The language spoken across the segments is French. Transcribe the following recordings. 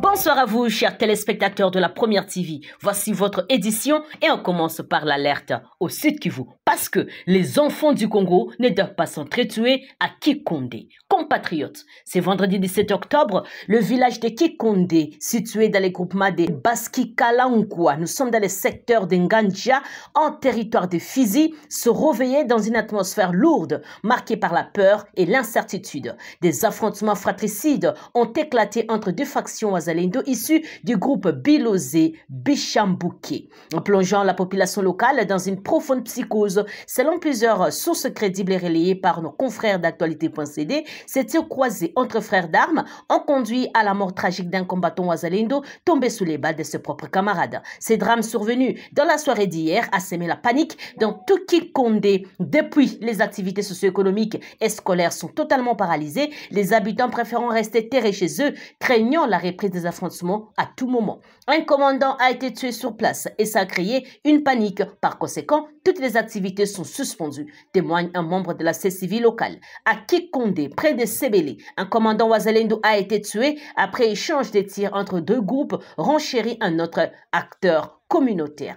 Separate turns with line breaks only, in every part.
Bonsoir à vous, chers téléspectateurs de la Première TV. Voici votre édition et on commence par l'alerte au Sud Kivu. Parce que les enfants du Congo ne doivent pas s'entretuer à Kikondé. Compatriotes, c'est vendredi 17 octobre, le village de Kikondé, situé dans les groupements de Baski-Kalankwa, nous sommes dans le secteur de Ngandja, en territoire de Fizi, se réveillait dans une atmosphère lourde, marquée par la peur et l'incertitude. Des affrontements fratricides ont éclaté entre deux factions wazalendo issues du groupe Bilozé Bichambuké, plongeant la population locale dans une profonde psychose. Selon plusieurs sources crédibles et relayées par nos confrères d'actualité.cd, ces tirs croisés entre frères d'armes ont conduit à la mort tragique d'un combattant wazalendo tombé sous les balles de ses propres camarades. Ces drames survenus dans la soirée d'hier a semé la panique dans tout Kikondé. Depuis, les activités socio-économiques et scolaires sont totalement paralysées, les habitants préférant rester terrés chez eux, craignant la reprise des affrontements à tout moment. Un commandant a été tué sur place et ça a créé une panique. Par conséquent, toutes les activités sont suspendues, témoigne un membre de la CCV locale. À Kikondé, près de Sebele, un commandant wazalendo a été tué après échange de tirs entre deux groupes, renchérit un autre acteur communautaire.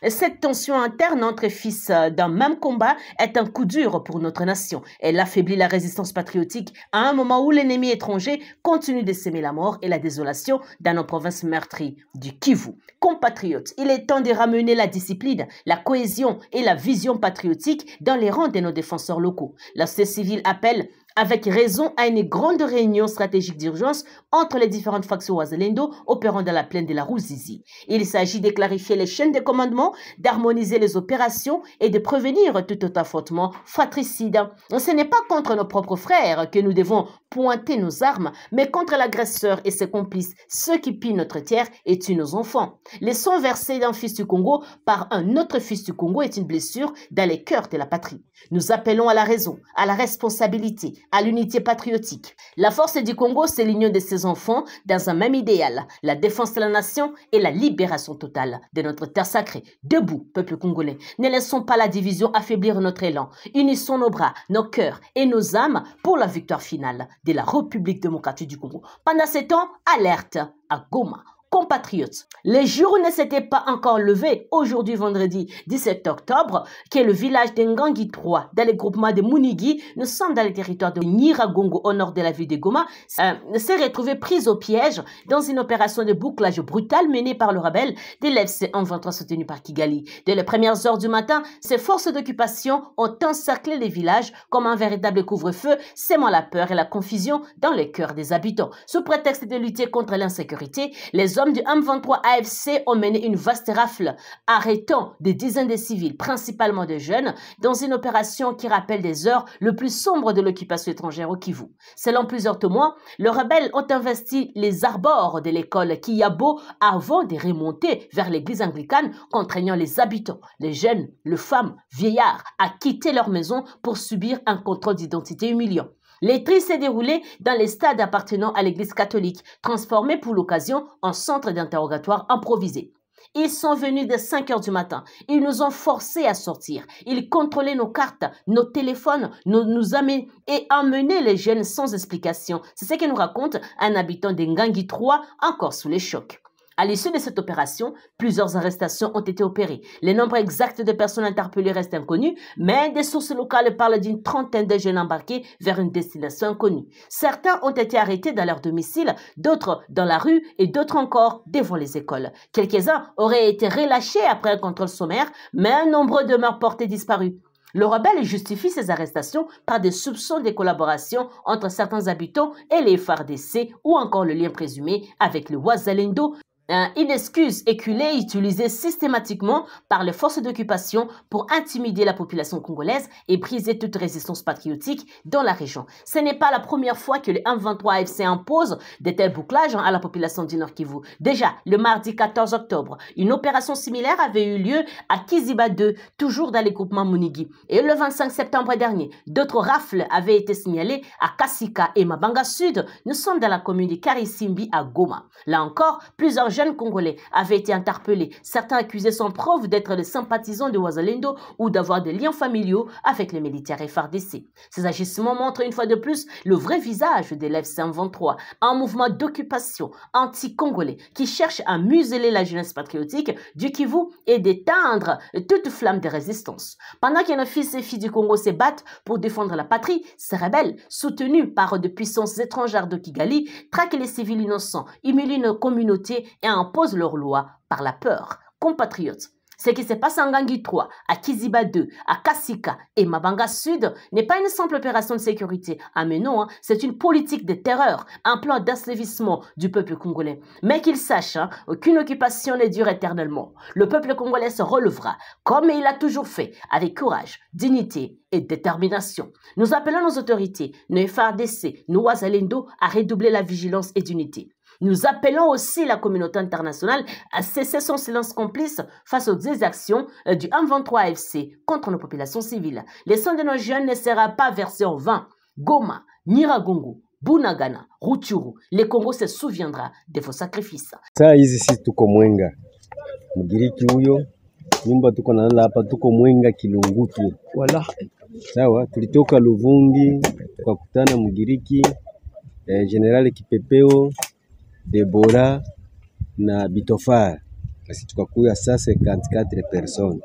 Cette tension interne entre fils d'un même combat est un coup dur pour notre nation. Elle affaiblit la résistance patriotique à un moment où l'ennemi étranger continue de s'aimer la mort et la désolation dans nos provinces meurtries du Kivu. Compatriotes, il est temps de ramener la discipline, la cohésion et la vision patriotique dans les rangs de nos défenseurs locaux. La société civile appelle avec raison à une grande réunion stratégique d'urgence entre les différentes factions wazalendo opérant dans la plaine de la Ruzizi. Il s'agit de clarifier les chaînes de commandement, d'harmoniser les opérations et de prévenir tout autre affrontement fratricide. Ce n'est pas contre nos propres frères que nous devons pointer nos armes, mais contre l'agresseur et ses complices, ceux qui pillent notre terre et tuent nos enfants. Les sangs versés d'un fils du Congo par un autre fils du Congo est une blessure dans les cœurs de la patrie. Nous appelons à la raison, à la responsabilité, à l'unité patriotique. La force du Congo, c'est l'union de ses enfants dans un même idéal, la défense de la nation et la libération totale de notre terre sacrée. Debout, peuple congolais, ne laissons pas la division affaiblir notre élan. Unissons nos bras, nos cœurs et nos âmes pour la victoire finale de la République démocratique du Congo. Pendant ce temps, alerte à Goma. Compatriotes, les jours ne s'étaient pas encore levés aujourd'hui vendredi 17 octobre que le village de Ngangi 3 dans le groupement de Munigi, nous sommes dans le territoire de Nyiragongo au nord de la ville de Goma, s'est retrouvé prise au piège dans une opération de bouclage brutal menée par le rebelle de l'FC M23 soutenu par Kigali. Dès les premières heures du matin, ces forces d'occupation ont encerclé les villages comme un véritable couvre-feu, sémant la peur et la confusion dans les cœurs des habitants. Sous prétexte de lutter contre l'insécurité, les hommes du M23 AFC ont mené une vaste rafle, arrêtant des dizaines de civils, principalement de jeunes, dans une opération qui rappelle des heures le plus sombres de l'occupation étrangère au Kivu. Selon plusieurs témoins, les rebelles ont investi les arbores de l'école Kiyabo avant de remonter vers l'église anglicane, contraignant les habitants, les jeunes, les femmes, vieillards, à quitter leur maison pour subir un contrôle d'identité humiliant. Les tri s'est déroulé dans les stades appartenant à l'église catholique, transformés pour l'occasion en centre d'interrogatoire improvisé. Ils sont venus dès 5 heures du matin. Ils nous ont forcés à sortir. Ils contrôlaient nos cartes, nos téléphones, nous amenaient et emmenaient les jeunes sans explication. C'est ce que nous raconte un habitant de Ngangi 3, encore sous les chocs. À l'issue de cette opération, plusieurs arrestations ont été opérées. Le nombre exact de personnes interpellées reste inconnu, mais des sources locales parlent d'une trentaine de jeunes embarqués vers une destination inconnue. Certains ont été arrêtés dans leur domicile, d'autres dans la rue et d'autres encore devant les écoles. Quelques-uns auraient été relâchés après un contrôle sommaire, mais nombreux demeurent portés disparus. Le rebelle justifie ces arrestations par des soupçons de collaboration entre certains habitants et les FARDC ou encore le lien présumé avec le Wazalendo, une excuse éculée utilisée systématiquement par les forces d'occupation pour intimider la population congolaise et briser toute résistance patriotique dans la région. Ce n'est pas la première fois que le M23 AFC impose de tels bouclages à la population du Nord Kivu. Déjà, le mardi 14 octobre, une opération similaire avait eu lieu à Kiziba 2, toujours dans les groupements Munigi. Et le 25 septembre dernier, d'autres rafles avaient été signalées à Kasika et Mabanga Sud. Nous sommes dans la commune de Karisimbi à Goma. Là encore, plusieurs jeunes Congolais avaient été interpellés. Certains accusés sans preuve d'être des sympathisants de Wazalendo ou d'avoir des liens familiaux avec les militaires FARDC. Ces agissements montrent une fois de plus le vrai visage de l'F-123, un mouvement d'occupation anti-congolais qui cherche à museler la jeunesse patriotique du Kivu et d'éteindre toute flamme de résistance. Pendant que nos fils et filles du Congo se battent pour défendre la patrie, ces rebelles, soutenus par de puissances étrangères de Kigali, traquent les civils innocents, humilient nos communautés et imposent leurs lois par la peur. Compatriotes, ce qui se passe en Ngangui 3, à Kiziba 2, à Kasika et Mabanga Sud n'est pas une simple opération de sécurité. Ah mais non, c'est une politique de terreur, un plan d'asservissement du peuple congolais. Mais qu'il sache qu'une occupation ne dure éternellement. Le peuple congolais se relèvera, comme il l'a toujours fait, avec courage, dignité et détermination. Nous appelons nos autorités, nos FARDC, nos Wazalendo à redoubler la vigilance et d'unité. Nous appelons aussi la communauté internationale à cesser son silence complice face aux exactions du M23 AFC contre nos populations civiles. Le sang de nos jeunes ne sera pas versé en vain. Goma, Nyiragongo, Bunagana, Rutshuru, le Congo se souviendra de vos sacrifices.
Saa hizi sisi tuko Mwenga, Mgiriki huyo, nyumba tuko nalala hapa, tuko Mwenga Kilungutu. Wala. Sawa, tulitoka Luvungi, tukakutana Mgiriki, General Kipepeo, Debora na Bitofar. Basi tukakuya sasa 54 personnes.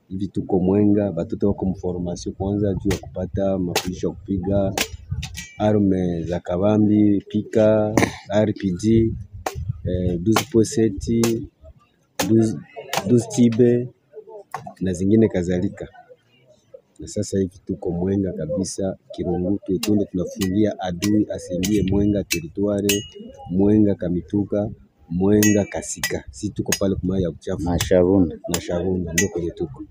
Hivi tuko Mwenga, batoto wako mformation kwanza juu ya kupata mafundisho ya kupiga arme za kabambi, pika, RPG, 12.7, 12 tibe na zingine kadhalika. Na sasa hivi tuko Mwenga kabisa Kirungutu, tunde tunafungia adui asiingie Mwenga territoire, Mwenga Kamituka, Mwenga Kasika. Sisi tuko pale kwa ya uchafu na Shavunda ndio kwenye tuko.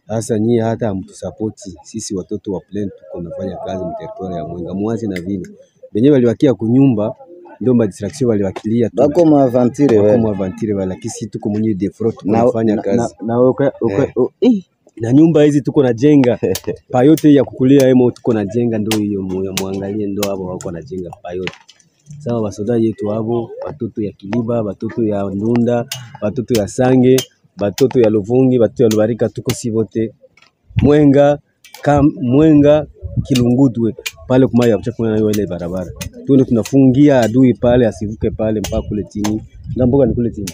Sasa nyie hata hamtusapoti sisi watoto wa plain, tuko nafanya kazi mterritoire ya Mwenga mwazi na vile. Benyewe waliwakia kunyumba ndio ma distraction waliwakilia tu.
Bako ma aventire
wala lakini sisi tuko mwenye defrot tunafanya kazi.
Na
nyumba hizi tuko na jenga payote ya kukulia hemo tuko na jenga ndio hiyo muangalie ndio hapo wako na jenga payote. Sawa basoda yetu hapo, watoto ya Kiliba, watoto ya Ndunda, watoto ya Sange, watoto ya Luvungi, watoto ya Lubarika, tuko si wote Mwenga Kilungutwe pale kuma ya kuchafuna nayo ile barabara. Tuone tunafungia adui pale asivuke pale mpaka kule chini. Ngamboga ni kule chini.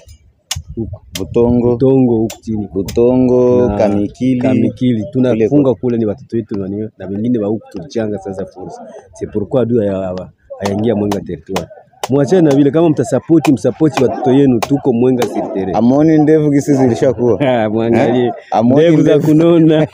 Butongo
huku chini.
Butongo, Kamikili.
Tunafunga kule ni watoto wetu na wengine wa huku tulichanga sasa fursa. C'est pourquoi adui hayaingia Mwenga territoire. Mwachane na vile kama msapoti watoto yenu, tuko Mwenga territoire.
Amoni ndevu gisi zilishakuwa.
Mwangalie. Ndevu za kunona.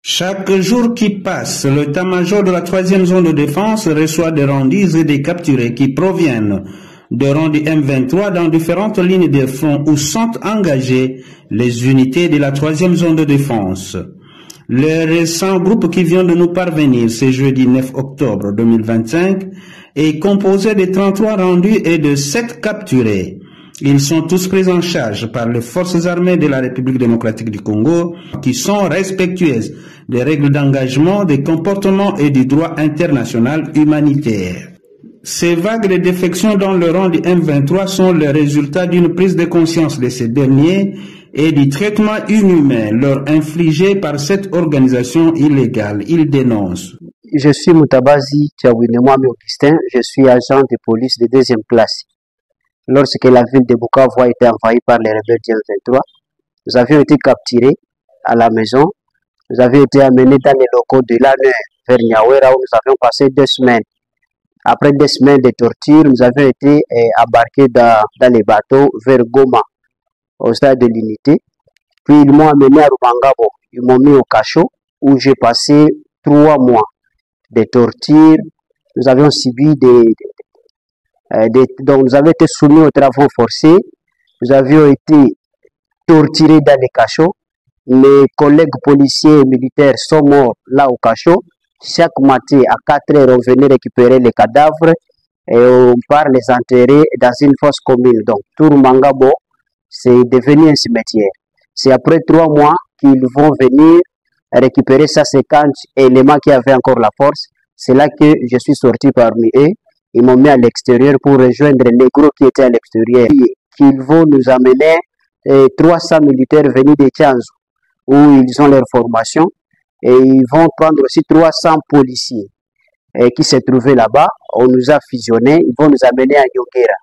Chaque jour qui passe, l'état-major de la 3e zone de défense reçoit des rendus et des capturés qui proviennent de rendus M23 dans différentes lignes de front où sont engagées les unités de la 3e zone de défense. Le récent groupe qui vient de nous parvenir ce jeudi 9 octobre 2025 est composé de 33 rendus et de 7 capturés. Ils sont tous pris en charge par les forces armées de la République démocratique du Congo qui sont respectueuses des règles d'engagement, des comportements et du droit international humanitaire. Ces vagues de défections dans le rang du M23 sont le résultat d'une prise de conscience de ces derniers et du traitement inhumain leur infligé par cette organisation illégale. Ils dénoncent.
Je suis Moutabazi Tiawinewami Augustin, je suis agent de police de 2e classe. Lorsque la ville de Bukavu a été envahie par les rebelles du M23, nous avions été capturés à la maison. Nous avions été amenés dans les locaux de l'ANE vers Nyawera où nous avions passé 2 semaines. Après 2 semaines de torture, nous avions été embarqués dans les bateaux vers Goma, au stade de l'unité. Puis ils m'ont amené à Rubangabo. Ils m'ont mis au cachot où j'ai passé 3 mois de torture. Nous avions subi donc nous avions été soumis aux travaux forcés. Nous avions été torturés dans les cachots. Les collègues policiers et militaires sont morts là au cachot. Chaque matin à 4 heures, on venait récupérer les cadavres et on part les enterrer dans une fosse commune. Donc, Tourmangabo, c'est devenu un cimetière. C'est après 3 mois qu'ils vont venir récupérer 150 éléments qui avaient encore la force. C'est là que je suis sorti parmi eux. Ils m'ont mis à l'extérieur pour rejoindre les gros qui étaient à l'extérieur. Ils vont nous amener 300 militaires venus de Tchanzu, où ils ont leur formation. Et ils vont prendre aussi 300 policiers qui se trouvaient là-bas. On nous a fusionnés. Ils vont nous amener à Yogera.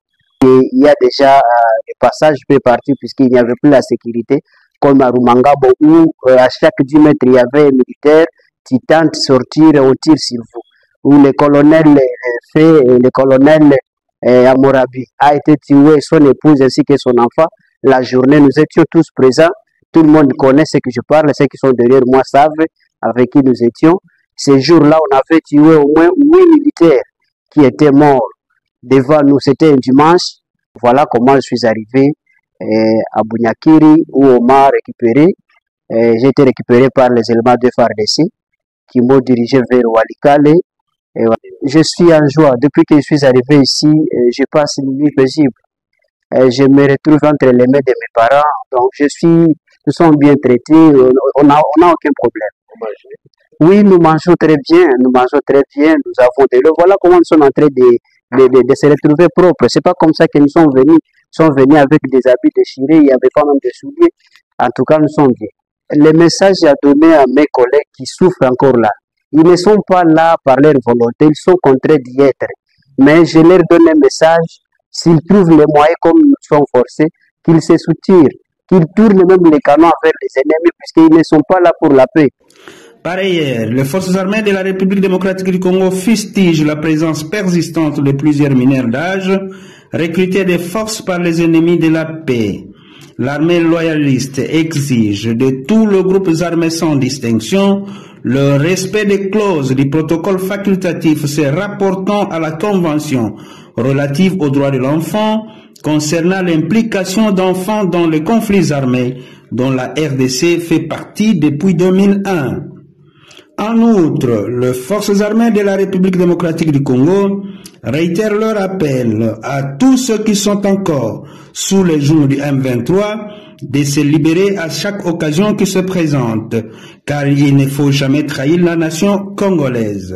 Et il y a déjà des passages peu partout puisqu'il n'y avait plus la sécurité, comme à Rumangabo, où à chaque 10 mètres, il y avait un militaire qui tente de sortir au tir sur vous. Où le colonel le colonel Amorabi a été tué, son épouse ainsi que son enfant. La journée, nous étions tous présents. Tout le monde connaît ce que je parle, ceux qui sont derrière moi savent avec qui nous étions. Ce jour-là, on avait tué au moins 8 militaires qui étaient morts devant nous. C'était un dimanche. Voilà comment je suis arrivé à Bunyakiri, où on m'a récupéré. J'ai été récupéré par les éléments de FARDC qui m'ont dirigé vers Walikale. Je suis en joie. Depuis que je suis arrivé ici, je passe une nuit paisible. Je me retrouve entre les mains de mes parents. Donc, nous sommes bien traités. On n'a aucun problème. Oui, nous mangeons très bien. Nous mangeons très bien. Nous avons de l'eau. Voilà comment nous sommes en train de se retrouver propres. C'est pas comme ça que nous sommes venus. Nous sommes venus avec des habits déchirés. Il y avait quand même des souliers. En tout cas, nous sommes bien. Le message à donner à mes collègues qui souffrent encore là. Ils ne sont pas là par leur volonté. Ils sont contraints d'y être. Mais je leur donne un message. S'ils trouvent les moyens comme nous sommes forcés, qu'ils se soutirent, qu'ils tournent même les canons vers les ennemis, puisqu'ils ne sont pas là pour la paix.
Par ailleurs, les forces armées de la République démocratique du Congo fustigent la présence persistante de plusieurs mineurs d'âge, recrutés de force par les ennemis de la paix. L'armée loyaliste exige de tous les groupes armés sans distinction le respect des clauses du protocole facultatif se rapportant à la Convention relative aux droits de l'enfant concernant l'implication d'enfants dans les conflits armés dont la RDC fait partie depuis 2001. En outre, les forces armées de la République démocratique du Congo réitèrent leur appel à tous ceux qui sont encore sous les joues du M23 de se libérer à chaque occasion qui se présente, car il ne faut jamais trahir la nation congolaise.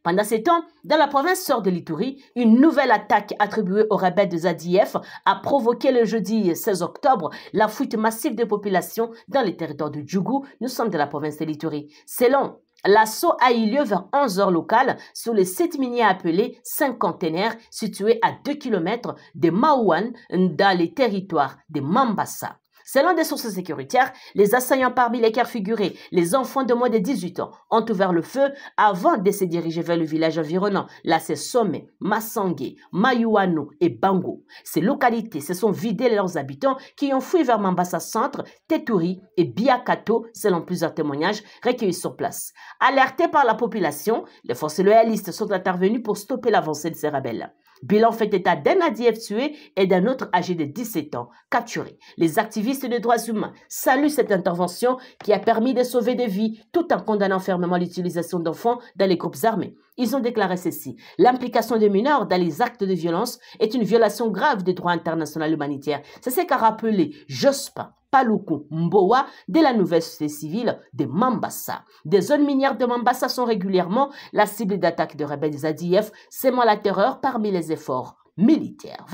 Pendant ce temps, dans la province sœur de l'Ituri, une nouvelle attaque attribuée aux rebelles de ZADF a provoqué le jeudi 16 octobre la fuite massive de populations dans les territoires de Djougou. Nous sommes de la province de l'Ituri. Selon l'assaut a eu lieu vers 11 h locales sur le site minier appelé 5 containers situé à 2 km de Maouane dans les territoires de Mambasa. Selon des sources sécuritaires, les assaillants parmi lesquels figuraient les enfants de moins de 18 ans ont ouvert le feu avant de se diriger vers le village environnant, là c'est Somé, Massangé, Mayouano et Bango. Ces localités se sont vidées de leurs habitants qui ont fui vers Mambasa Centre, Teturi et Biakato, selon plusieurs témoignages recueillis sur place. Alertés par la population, les forces loyalistes sont intervenues pour stopper l'avancée de ces rebelles. Bilan fait état d'un ADF tué et d'un autre âgé de 17 ans capturé. Les activistes des droits humains saluent cette intervention qui a permis de sauver des vies tout en condamnant fermement l'utilisation d'enfants dans les groupes armés. Ils ont déclaré ceci: l'implication des mineurs dans les actes de violence est une violation grave des droits internationaux humanitaires. C'est ce qu'a rappelé Jospin Paluku Mbowa de la nouvelle société civile de Mambasa. Des zones minières de Mambasa sont régulièrement la cible d'attaques de rebelles des ADF, sémant la terreur parmi les efforts militaires.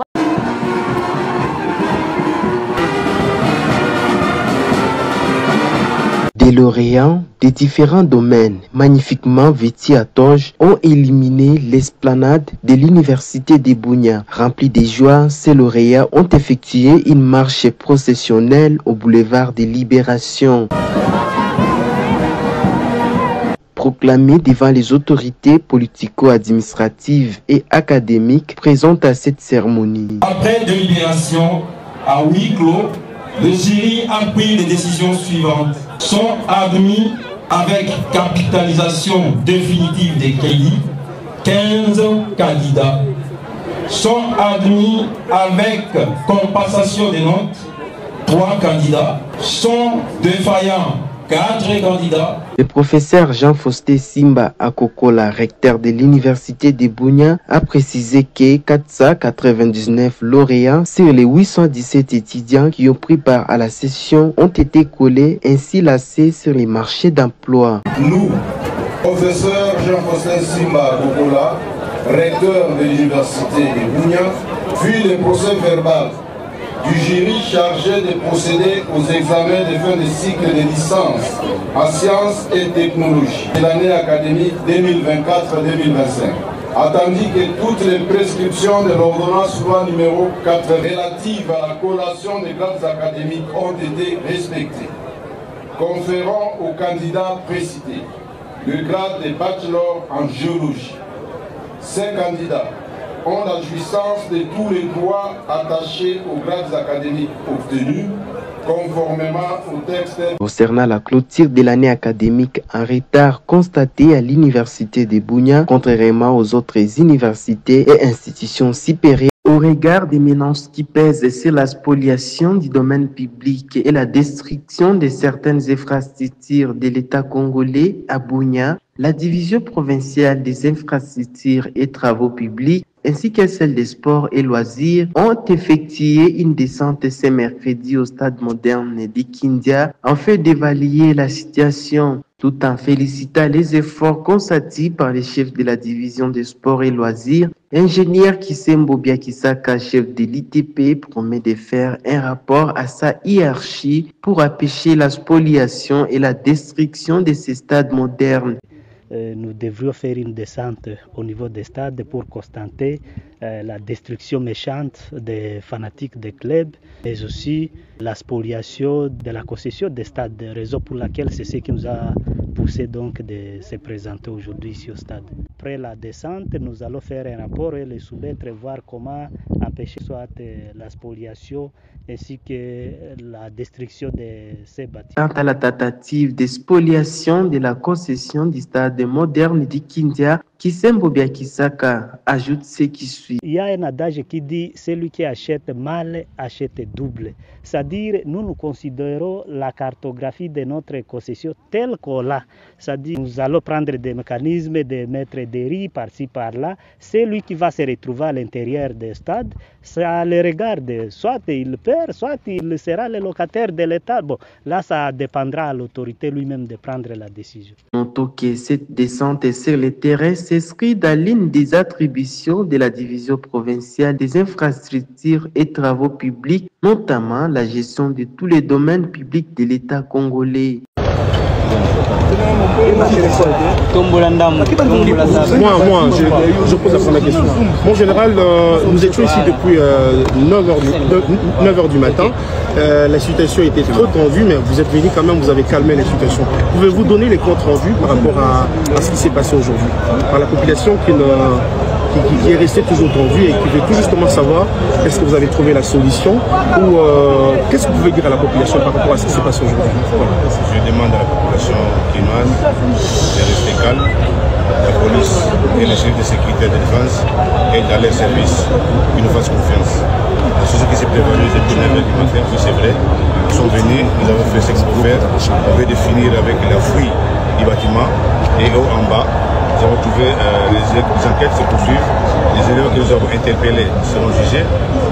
Des lauréats des différents domaines magnifiquement vêtus à toge ont éliminé l'esplanade de l'université de Bunia. Remplis de joie, ces lauréats ont effectué une marche processionnelle au boulevard de Libération. Proclamé devant les autorités politico-administratives et académiques présentes à cette cérémonie.
Après délibération à huis clos, le jury a pris les décisions suivantes. Sont admis avec capitalisation définitive des crédits 15 candidats. Sont admis avec compensation des notes 3 candidats. Sont défaillants 4 candidats.
Le professeur Jean-Faustin Simba Akokola, recteur de l'université de Bunia, a précisé que 499 lauréats sur les 817 étudiants qui ont pris part à la session ont été collés ainsi lassés sur les marchés d'emploi.
Nous, professeur Jean-Faustin Simba Akokola, recteur de l'université de Bunia, puis le procès verbal du jury chargé de procéder aux examens de fin de cycle de licence en sciences et technologies de l'année académique 2024-2025. Attendu que toutes les prescriptions de l'ordonnance loi numéro 4 relative à la collation des grades académiques ont été respectées, conférant aux candidats précités le grade de bachelor en géologie. Ces candidats ont la jouissance de tous les droits attachés aux grades académiques obtenus, conformément au texte.
Concernant la clôture de l'année académique, un retard constaté à l'université de Bunia, contrairement aux autres universités et institutions supérieures, au regard des menaces qui pèsent sur la spoliation du domaine public et la destruction de certaines infrastructures de l'État congolais à Bunia, la division provinciale des infrastructures et travaux publics ainsi que celle des sports et loisirs ont effectué une descente ce mercredi au stade moderne de Kindia afin d'évaluer la situation, tout en félicitant les efforts consentis par les chefs de la division des sports et loisirs. Ingénieur Kisembo Biakisaka, chef de l'ITP, promet de faire un rapport à sa hiérarchie pour empêcher la spoliation et la destruction de ces stades modernes.
Nous devrions faire une descente au niveau des stades pour constater la destruction méchante des fanatiques des clubs, mais aussi la spoliation de la concession des stades, raison pour laquelle c'est ce qui nous a poussé donc de se présenter aujourd'hui ici au stade. Après la descente, nous allons faire un rapport et le soumettre, voir comment empêcher soit la spoliation ainsi que la destruction de ces bâtiments.
Quant à la tentative de spoliation de la concession du stade moderne de Kindia, Kisembo Biakisaka ajoute ce qui suit.
Il y a un adage qui dit « celui qui achète mal achète double ». C'est-à-dire, nous considérons la cartographie de notre concession telle qu'on l'a. C'est-à-dire, nous allons prendre des mécanismes de mettre des riz par-ci, par-là. Celui qui va se retrouver à l'intérieur des stades, ça le regarde. Soit il perd, soit il sera le locataire de l'État. Bon, là, ça dépendra à l'autorité lui-même de prendre la décision.
Notons que cette descente sur le terrain s'inscrit dans l'une des attributions de la division provinciale des infrastructures et travaux publics, notamment la gestion de tous les domaines publics de l'État congolais.
Moi, je pose la première question. Mon général, nous étions ici depuis 9h du matin. La situation était trop tendue, mais vous êtes venu quand même, vous avez calmé la situation. Pouvez-vous donner les comptes rendus par rapport à ce qui s'est passé aujourd'hui par la population qui est restée toujours tendue et qui veut tout justement savoir est-ce que vous avez trouvé la solution ou qu'est-ce que vous pouvez dire à la population par rapport à ce qui s'est passé aujourd'hui?
Voilà. Je demande à la population quinoise de rester calme. La police et les services de sécurité et de défense et dans les services qui nous fassent confiance. C'est ce qui s'est prévenu depuis 9h du matin, oui c'est vrai. Nous sommes venus, nous avons fait ce qu'il faut faire. On veut définir avec la fouille du bâtiment et en bas. Nous avons trouvé les enquêtes se poursuivent. Les élèves que nous avons interpellés seront jugés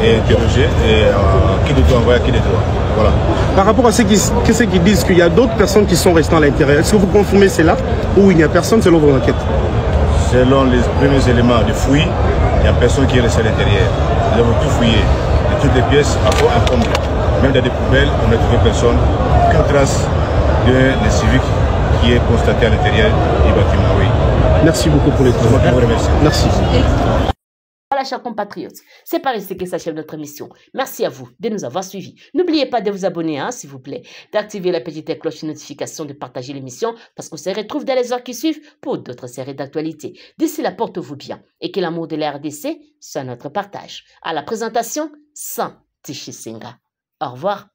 et interrogés et qui les doit envoyer à qui les doit. Voilà.
Par rapport à ceux qui disent qu'il y a d'autres personnes qui sont restées à l'intérieur, est-ce que vous confirmez cela ou il n'y a personne selon vos enquêtes?
Selon les premiers éléments de fouille, il n'y a personne qui est resté à l'intérieur. Nous avons tout fouillé. Et toutes les pièces à fond encombrées. Même dans des poubelles, on n'a trouvé personne. Aucune trace d'un civique qui est constaté à l'intérieur du bâtiment. Oui.
Merci beaucoup pour les travaux. Merci.
Voilà, chers compatriotes, c'est par ici que s'achève notre émission. Merci à vous de nous avoir suivis. N'oubliez pas de vous abonner, s'il vous plaît, d'activer la petite cloche de notification, de partager l'émission, parce qu'on se retrouve dans les heures qui suivent pour d'autres séries d'actualité. D'ici là, portez-vous bien et que l'amour de la RDC soit notre partage. À la présentation, Santi Chisenga. Au revoir.